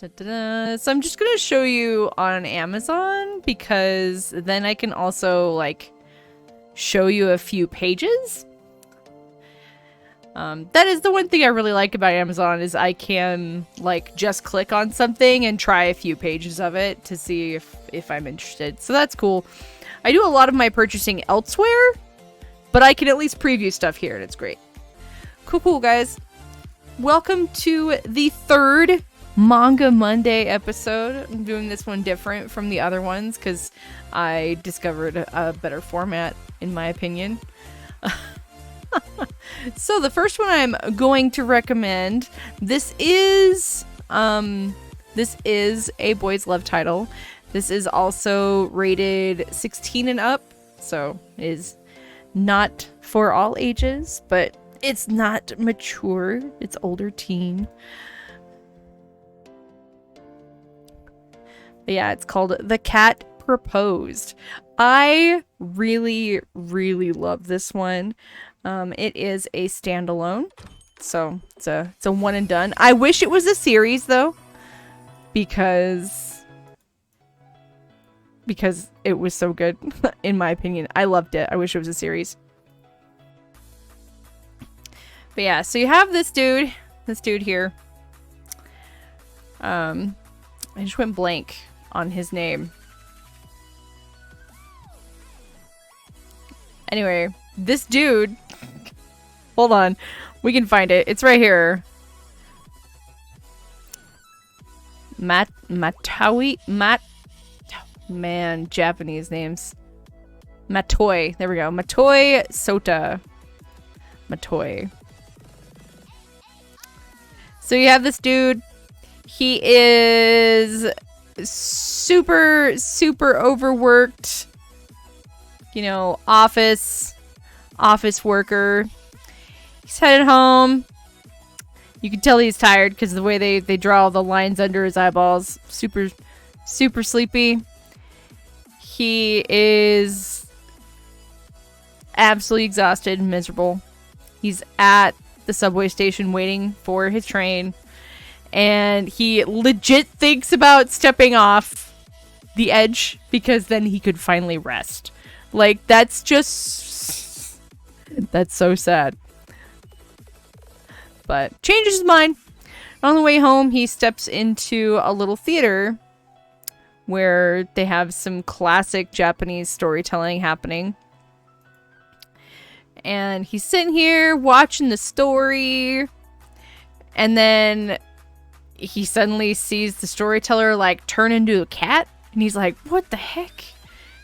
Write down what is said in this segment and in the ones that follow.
So I'm just gonna show you on Amazon because then I can also like show you a few pages. That is the one thing I really like about Amazon is I can like just click on something and try a few pages of it to see if I'm interested. So that's cool. I do a lot of my purchasing elsewhere, but I can at least preview stuff here and it's great. Cool, guys. Welcome to the third Manga Monday episode. I'm doing this one different from the other ones because I discovered a better format, in my opinion. So the first one I'm going to recommend, this is a boys love title. This is also rated 16 and up, so it is not for all ages, but it's not mature. It's older teen. But yeah, it's called The Cat Proposed. I really, really love this one. It is a standalone, so it's a one and done. I wish it was a series though, because it was so good, in my opinion. I loved it. I wish it was a series. But yeah, so you have this dude here. I just went blank on his name. Anyway, this dude, hold on, we can find it. It's right here. Man, Japanese names. Matoi. There we go. Matoi Sota. Matoi. So you have this dude. He is super, super overworked. You know, office worker. He's headed home. You can tell he's tired because the way they draw all the lines under his eyeballs. Super, super sleepy. He is absolutely exhausted and miserable. He's at the subway station waiting for his train. And he legit thinks about stepping off the edge because then he could finally rest. Like, that's just... that's so sad. But changes his mind. On the way home, he steps into a little theater where they have some classic Japanese storytelling happening. And he's sitting here watching the story. And then he suddenly sees the storyteller like turn into a cat. And he's like, what the heck?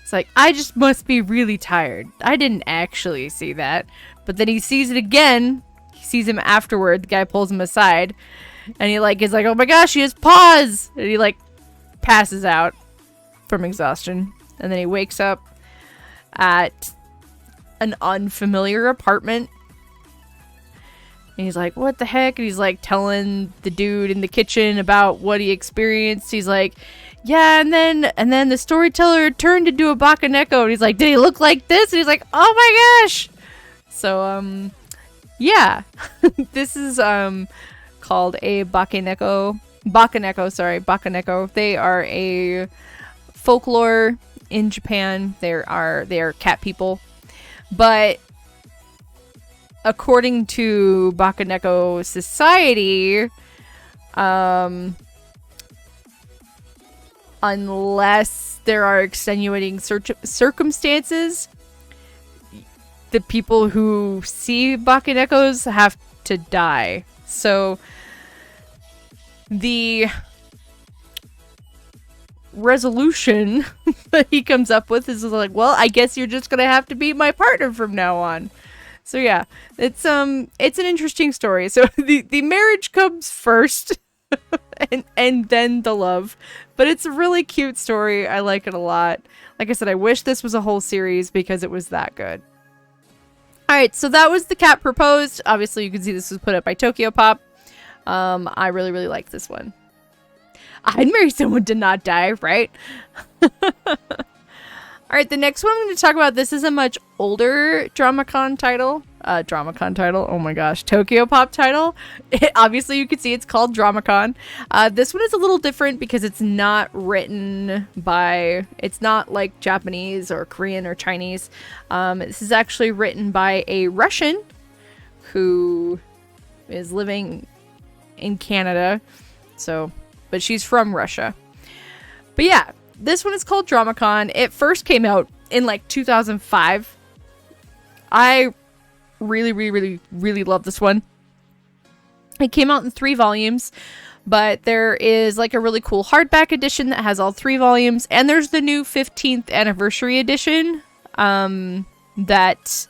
It's like, I just must be really tired. I didn't actually see that. But then he sees it again. He sees him afterward. The guy pulls him aside. And he like is like, oh my gosh, he has paws. And he like passes out from exhaustion. And then he wakes up at an unfamiliar apartment. And he's like, what the heck? And he's like telling the dude in the kitchen about what he experienced. He's like, yeah, and then the storyteller turned into a bakaneko. And he's like, did he look like this? And he's like, oh my gosh. So, yeah. This is, called a bakaneko. Bakaneko. They are a folklore in Japan. They are cat people. But according to Bakaneko society, unless there are extenuating circumstances, the people who see Bakanekos have to die. So the resolution that he comes up with is like, well, I guess you're just gonna have to be my partner from now on. So yeah, it's an interesting story. So the marriage comes first and then the love. But it's a really cute story. I like it a lot. Like I said, I wish this was a whole series because it was that good. Alright, so that was The Cat Proposed. Obviously, you can see this was put up by Tokyo Pop. I really, really like this one. I'd marry someone to not die, right? Alright, the next one I'm going to talk about, this is a much older DramaCon title. DramaCon title. Oh my gosh. Tokyo Pop title. Obviously, you can see it's called DramaCon. This one is a little different because it's not written by... It's not like Japanese or Korean or Chinese. This is actually written by a Russian who is living in Canada. So, but she's from Russia. But yeah, this one is called DramaCon. It first came out in like 2005. I really love this one. It came out in 3 volumes, but there is like a really cool hardback edition that has all 3 volumes, and there's the new 15th anniversary edition that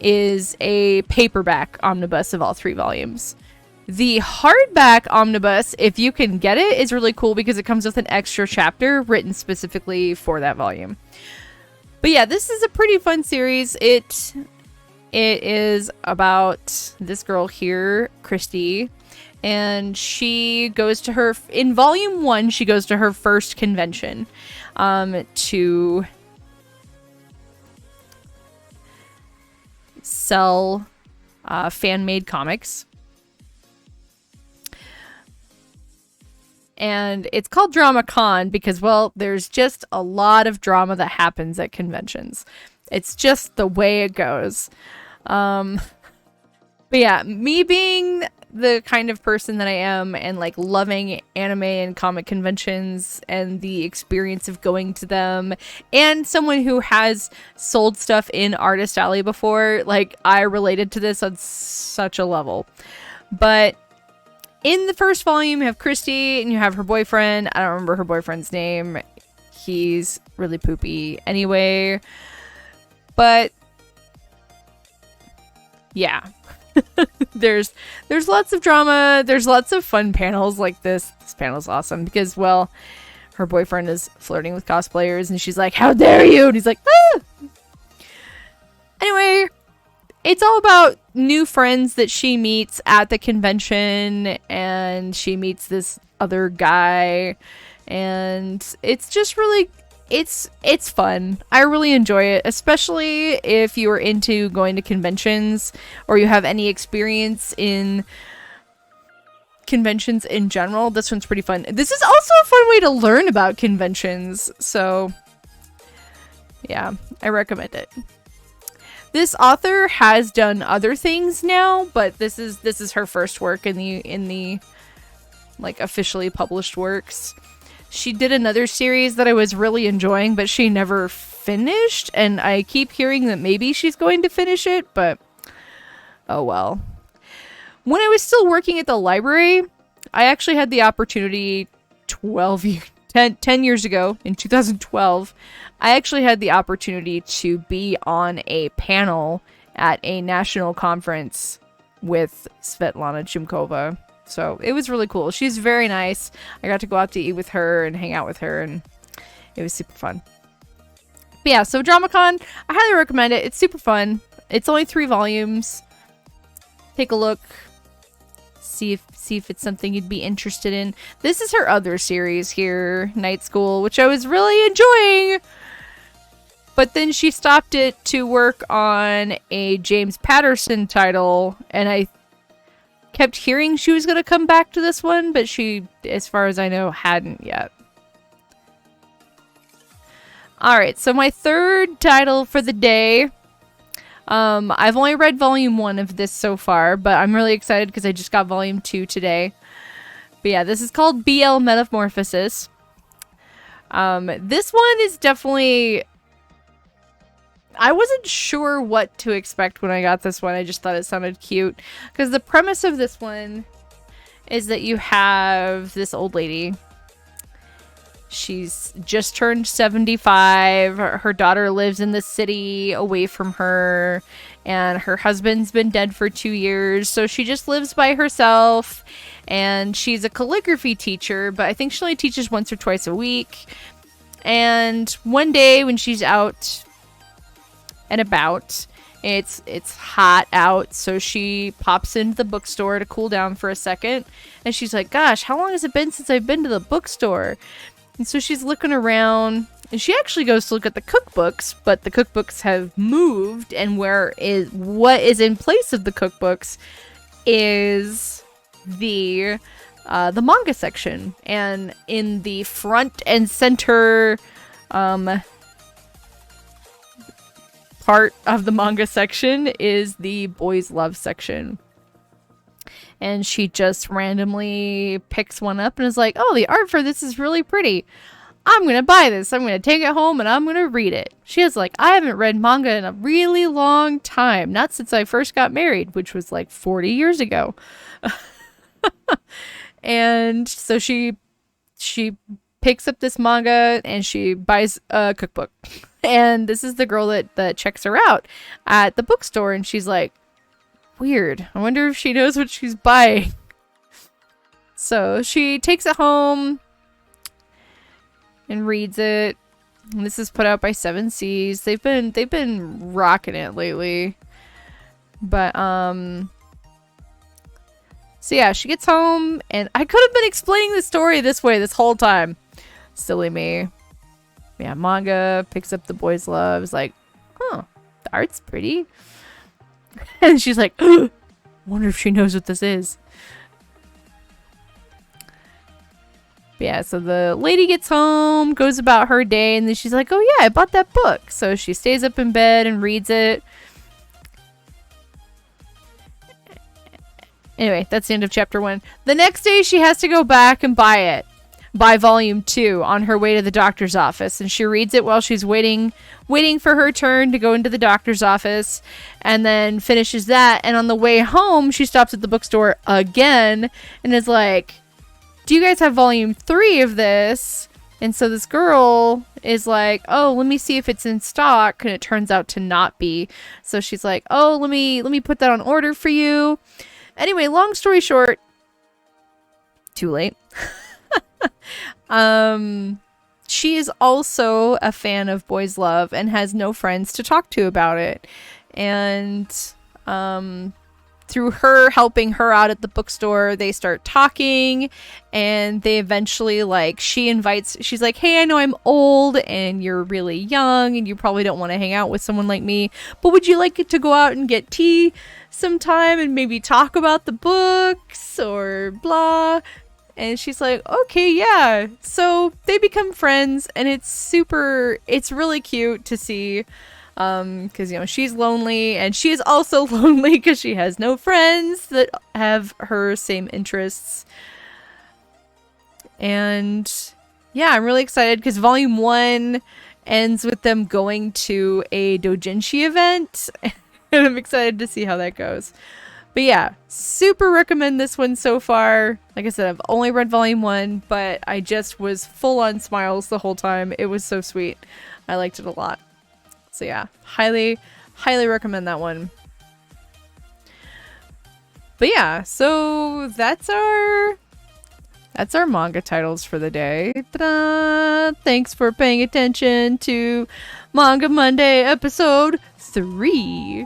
is a paperback omnibus of all 3 volumes. The hardback omnibus, if you can get it, is really cool because it comes with an extra chapter written specifically for that volume. But yeah, this is a pretty fun series. It is about this girl here, Christy, and she goes to her... In volume 1, she goes to her first convention to sell fan-made comics. And it's called DramaCon because, well, there's just a lot of drama that happens at conventions. It's just the way it goes. But yeah, me being the kind of person that I am and like loving anime and comic conventions and the experience of going to them, and someone who has sold stuff in Artist Alley before, like I related to this on such a level. But in the first volume, you have Christy and you have her boyfriend. I don't remember her boyfriend's name. He's really poopy anyway. But yeah, there's lots of drama. There's lots of fun panels like this. This panel's awesome because, well, her boyfriend is flirting with cosplayers and she's like, "How dare you?" And he's like, "Ah!" Anyway, it's all about new friends that she meets at the convention, and she meets this other guy, and it's just really, it's fun. I really enjoy it, especially if you are into going to conventions or you have any experience in conventions in general. This one's pretty fun. This is also a fun way to learn about conventions, so yeah, I recommend it. This author has done other things now, but this is her first work in the like officially published works. She did another series that I was really enjoying, but she never finished, and I keep hearing that maybe she's going to finish it, but oh well. When I was still working at the library, I actually had the opportunity 10 years ago, in 2012, I actually had the opportunity to be on a panel at a national conference with Svetlana Chimkova. So it was really cool. She's very nice. I got to go out to eat with her and hang out with her, and it was super fun. But yeah, so DramaCon, I highly recommend it. It's super fun. It's only 3 volumes. Take a look. See if it's something you'd be interested in. This is her other series here, Night School, which I was really enjoying. But then she stopped it to work on a James Patterson title, and I kept hearing she was going to come back to this one, but she, as far as I know, hadn't yet. Alright, so my third title for the day. I've only read volume 1 of this so far, but I'm really excited because I just got volume 2 today. But yeah, this is called BL Metamorphosis. This one is definitely... I wasn't sure what to expect when I got this one. I just thought it sounded cute. Because the premise of this one is that you have this old lady. She's just turned 75. Her daughter lives in the city away from her. And her husband's been dead for 2 years. So she just lives by herself. And she's a calligraphy teacher. But I think she only teaches once or twice a week. And one day when she's out and about, it's hot out, so she pops into the bookstore to cool down for a second, and she's like, gosh, how long has it been since I've been to the bookstore? And so she's looking around, And she actually goes to look at the cookbooks, but the cookbooks have moved, and what is in place of the cookbooks is the manga section. And in the front and center part of the manga section is the boys love section. And she just randomly picks one up and is like, oh, the art for this is really pretty. I'm going to buy this. I'm going to take it home and I'm going to read it. She is like, I haven't read manga in a really long time. Not since I first got married, which was like 40 years ago. And so she picks up this manga and she buys a cookbook. And this is the girl that checks her out at the bookstore. And she's like, weird. I wonder if she knows what she's buying. So she takes it home and reads it. And this is put out by 7 Seas. They've been rocking it lately. But so yeah, she gets home and I could have been explaining the story this way this whole time. Silly me. Yeah, manga picks up the boys love. Is like, huh, the art's pretty. And she's like, wonder if she knows what this is. But yeah, so the lady gets home, goes about her day, and then she's like, oh yeah, I bought that book. So she stays up in bed and reads it. Anyway, that's the end of chapter 1. The next day, she has to go back and buy volume 2 on her way to the doctor's office. And she reads it while she's waiting for her turn to go into the doctor's office, and then finishes that. And on the way home, she stops at the bookstore again and is like, do you guys have volume 3 of this? And so this girl is like, oh, let me see if it's in stock. And it turns out to not be. So she's like, oh, let me put that on order for you. Anyway, long story short, too late. She is also a fan of boys love and has no friends to talk to about it. And through her helping her out at the bookstore, they start talking, and they eventually, like, she's like, hey, I know I'm old and you're really young and you probably don't want to hang out with someone like me, but would you like to go out and get tea sometime and maybe talk about the books or blah? And she's like, okay, yeah. So they become friends, and it's really cute to see. Because, you know, she's lonely, and she is also lonely because she has no friends that have her same interests. And yeah, I'm really excited because volume 1 ends with them going to a doujinshi event. And I'm excited to see how that goes. But yeah, super recommend this one so far. Like I said, I've only read volume 1, but I just was full on smiles the whole time. It was so sweet. I liked it a lot. So yeah, highly recommend that one. But yeah, so that's our manga titles for the day. Ta-da! Thanks for paying attention to Manga Monday episode 3.